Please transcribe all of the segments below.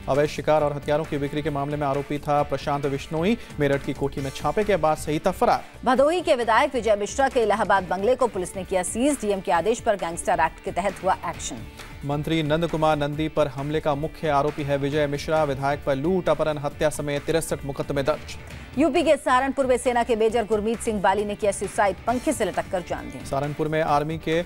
अवैध शिकार और हथियारों की बिक्री के मामले में आरोपी था प्रशांत बिश्नोई। मेरठ की कोठी में छापे के बाद सही था फरार। भदोही के विधायक विजय मिश्रा के इलाहाबाद बंगले को पुलिस ने किया सीज। डीएम के आदेश पर गैंगस्टर एक्ट के तहत हुआ एक्शन। मंत्री नंद कुमार नंदी पर हमले का मुख्य आरोपी है विजय मिश्रा। विधायक पर लूट, अपहरण, हत्या समेत 63 मुकदमे दर्ज। यूपी के सहारनपुर में सेना के मेजर गुरमीत सिंह बाली ने किया सुसाइड, पंखे से लटक कर जान दी। सहारनपुर में आर्मी के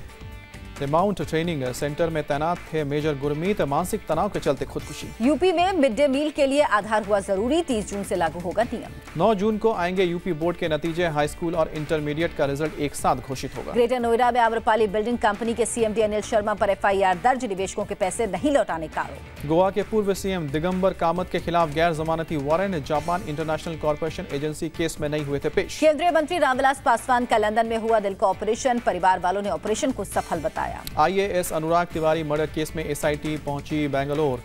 रिमाउंट ट्रेनिंग सेंटर में तैनात थे मेजर गुरमीत, मानसिक तनाव के चलते खुदकुशी। यूपी में मिड डे मील के लिए आधार हुआ जरूरी, 30 जून से लागू होगा नियम। 9 जून को आएंगे यूपी बोर्ड के नतीजे। हाई स्कूल और इंटरमीडिएट का रिजल्ट एक साथ घोषित होगा। ग्रेटर नोएडा में आम्रपाली बिल्डिंग कंपनी के सीएमडी अनिल शर्मा पर एफआईआर दर्ज, निवेशकों के पैसे नहीं लौटाने का आरोप। गोवा के पूर्व सीएम दिगंबर कामत के खिलाफ गैर जमानती warrant. Japan international corporation agency case में नहीं हुए थे पेश। केंद्रीय मंत्री रामविलास पासवान का लंदन में हुआ दिल का ऑपरेशन, परिवार वालों ने ऑपरेशन को सफल बताया। आईएएस अनुराग तिवारी मर्डर केस में एसआईटी पहुंची बेंगलोर।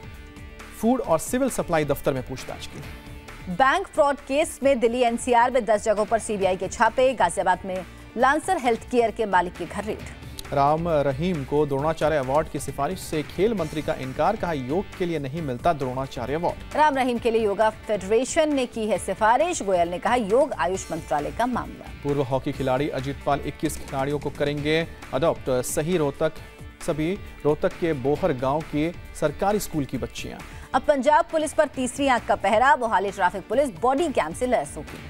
फूड और सिविल सप्लाई दफ्तर में पूछताछ की। बैंक फ्रॉड केस में दिल्ली एनसीआर में 10 जगहों पर सीबीआई के छापे। गाजियाबाद में लांसर हेल्थ केयर के मालिक के घर रेड। राम रहीम को द्रोणाचार्य अवार्ड की सिफारिश से खेल मंत्री का इनकार, कहा योग के लिए नहीं मिलता द्रोणाचार्य अवार्ड। राम रहीम के लिए योगा फेडरेशन ने की है सिफारिश। गोयल ने कहा योग आयुष मंत्रालय का मामला। पूर्व हॉकी खिलाड़ी अजीत पाल 21 खिलाड़ियों को करेंगे अडॉप्ट। सभी रोहतक के बोहर गांव की सरकारी स्कूल की बच्चियां। अब पंजाब पुलिस पर तीसरी आंख का पहरा। Mohali traffic police body cam से लैस होगी।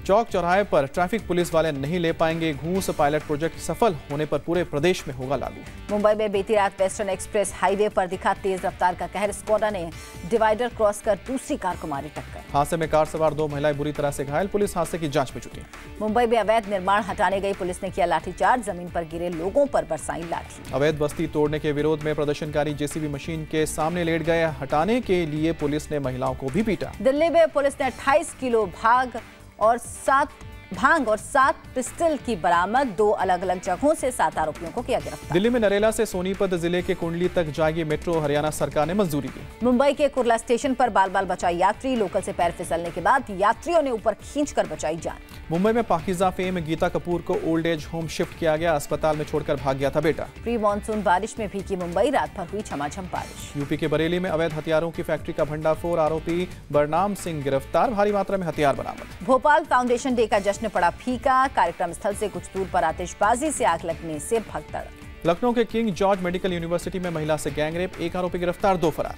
चौक चौराहे पर ट्रैफिक पुलिस वाले नहीं ले पाएंगे घूस। पायलट प्रोजेक्ट सफल होने पर पूरे प्रदेश में होगा लागू। मुंबई में बीती रात वेस्टर्न एक्सप्रेस हाईवे पर दिखा तेज रफ्तार का कहर। स्कोडा ने डिवाइडर क्रॉस कर दूसरी कार को मारी टक्कर। हादसे में कार सवार 2 महिलाएं बुरी तरह से घायल। पुलिस हादसे की जांच में जुटी। मुंबई में अवैध निर्माण हटाने गई पुलिस ने किया लाठीचार्ज, जमीन पर गिरे लोगों पर बरसाई लाठी। अवैध बस्ती तोड़ने के विरोध में प्रदर्शनकारी जेसीबी मशीन के सामने लेट गए। हटाने के लिए पुलिस ने महिलाओं को भी पीटा। दिल्ली में पुलिस ने 28 किलो भांग और 7 पिस्टल की बरामद। 2 अलग अलग जगहों से 7 आरोपियों को किया गिरफ्तार। दिल्ली में नरेला से सोनीपत जिले के कुंडली तक जाएगी मेट्रो। हरियाणा सरकार ने मंजूरी दी। मुंबई के कुर्ला स्टेशन पर बाल बाल बचाई यात्री। लोकल से पैर फिसलने के बाद यात्रियों ने ऊपर खींचकर बचाई जान। मुंबई में पाकिजा फेम गीता कपूर को ओल्ड एज होम शिफ्ट किया गया। अस्पताल में छोड़कर भाग गया था बेटा। प्री मानसून बारिश में भीगी मुंबई, रात भर हुई झमाझम बारिश। यूपी के बरेली में अवैध हथियारों की फैक्ट्री का भंडाफोड़। आरोपी बरनाम सिंह गिरफ्तार। भारी मात्रा में हथियार बरामद। भोपाल फाउंडेशन डे का जश्न पड़ा फीका। कार्यक्रम स्थल से कुछ दूर पर आतिशबाजी से आग लगने से भगदड़। लखनऊ के किंग जॉर्ज मेडिकल यूनिवर्सिटी में महिला से गैंगरेप। 1 आरोपी गिरफ्तार, 2 फरार।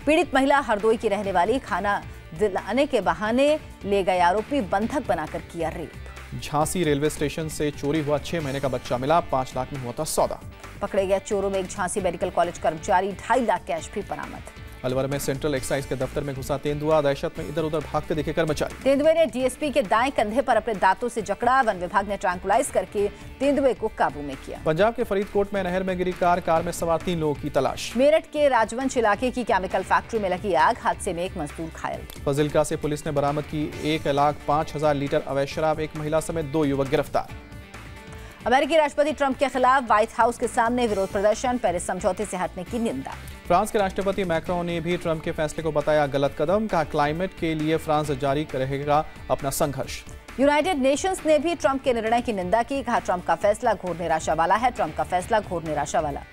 पीड़ित महिला हरदोई की रहने वाली, खाना दिलाने के बहाने ले गए आरोपी, बंधक बनाकर किया रेप। झांसी रेलवे स्टेशन से चोरी हुआ 6 महीने का बच्चा मिला। 5 लाख में हुआ था सौदा। पकड़े गए चोरों में एक झांसी मेडिकल कॉलेज कर्मचारी। 2.5 लाख कैश भी बरामद। अलवर में सेंट्रल एक्साइज के दफ्तर में घुसा तेंदुआ। दहशत में इधर उधर भागते दिखे कर्मचारी। तेंदुए ने डीएसपी के दाएं कंधे पर अपने दांतों से जकड़ा। वन विभाग ने ट्रैंकुलाइज करके तेंदुए को काबू में किया। पंजाब के फरीदकोट में नहर में गिरी कार में सवार 3 लोगों की तलाश। मेरठ के राजवंश इलाके की केमिकल फैक्ट्री में लगी आग। हादसे में एक मजदूर घायल। फजिल्का से पुलिस ने बरामद की 1,05,000 लीटर अवैध शराब। 1 महिला समेत 2 युवक गिरफ्तार। अमेरिकी राष्ट्रपति ट्रंप के खिलाफ व्हाइट हाउस के सामने विरोध प्रदर्शन। पेरिस समझौते से हटने की निंदा। फ्रांस के राष्ट्रपति मैक्रोन ने भी ट्रंप के फैसले को बताया गलत कदम। कहा क्लाइमेट के लिए फ्रांस जारी रहेगा अपना संघर्ष। यूनाइटेड नेशंस ने भी ट्रंप के निर्णय की निंदा की। कहा ट्रंप का फैसला घोर निराशा वाला है। ट्रंप का फैसला घोर निराशा वाला।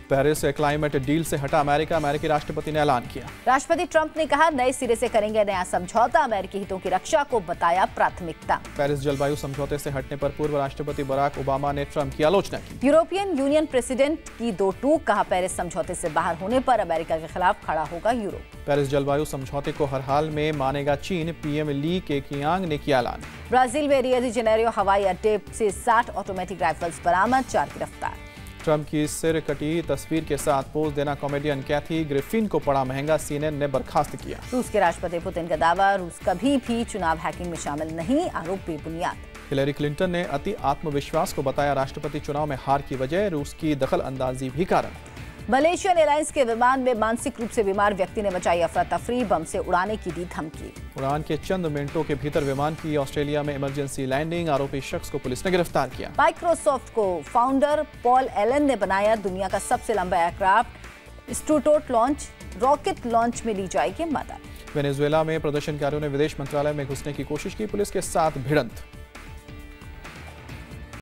पेरिस क्लाइमेट डील से हटा अमेरिका। अमेरिकी राष्ट्रपति ने ऐलान किया। राष्ट्रपति ट्रंप ने कहा नए सिरे से करेंगे नया समझौता। अमेरिकी हितों की रक्षा को बताया प्राथमिकता। पेरिस जलवायु समझौते से हटने पर पूर्व राष्ट्रपति बराक ओबामा ने ट्रंप की आलोचना की। यूरोपियन यूनियन प्रेसिडेंट की 2 टूक। कहा पेरिस समझौते से बाहर होने पर अमेरिका के खिलाफ खड़ा होगा यूरोप। पेरिस जलवायु समझौते को हर हाल में मानेगा चीन। पीएम ली केकियांग ने किया ऐलान। ब्राजील में रियो डी जेनेरियो हवाई अड्डे से 60 ऑटोमेटिक राइफल्स बरामद। 4 गिरफ्तार। ट्रंप की सिर कटी तस्वीर के साथ पोज देना कॉमेडियन कैथी ग्रिफिन को पड़ा महंगा। सीएनएन ने बर्खास्त किया। रूस के राष्ट्रपति पुतिन का दावा, रूस कभी भी चुनाव हैकिंग में शामिल नहीं। आरोप बेबुनियाद। हिलेरी क्लिंटन ने अति आत्मविश्वास को बताया राष्ट्रपति चुनाव में हार की वजह। रूस की दखल अंदाजी भी कारण। मलेशियन एयरलाइंस के विमान में मानसिक रूप से बीमार व्यक्ति ने मचाई अफरा तफरी। बम से उड़ाने की दी धमकी। उड़ान के चंद मिनटों के भीतर विमान की ऑस्ट्रेलिया में इमरजेंसी लैंडिंग। आरोपी शख्स को पुलिस ने गिरफ्तार किया। माइक्रोसॉफ्ट को फाउंडर पॉल एलन ने बनाया। दुनिया का सबसे लंबा एयरक्राफ्ट स्टूटोट लॉन्च रॉकेट लॉन्च में ली जाएगी मदद। वेनेजुएला में प्रदर्शनकारियों ने विदेश मंत्रालय में घुसने की कोशिश की। पुलिस के साथ भिड़ंत।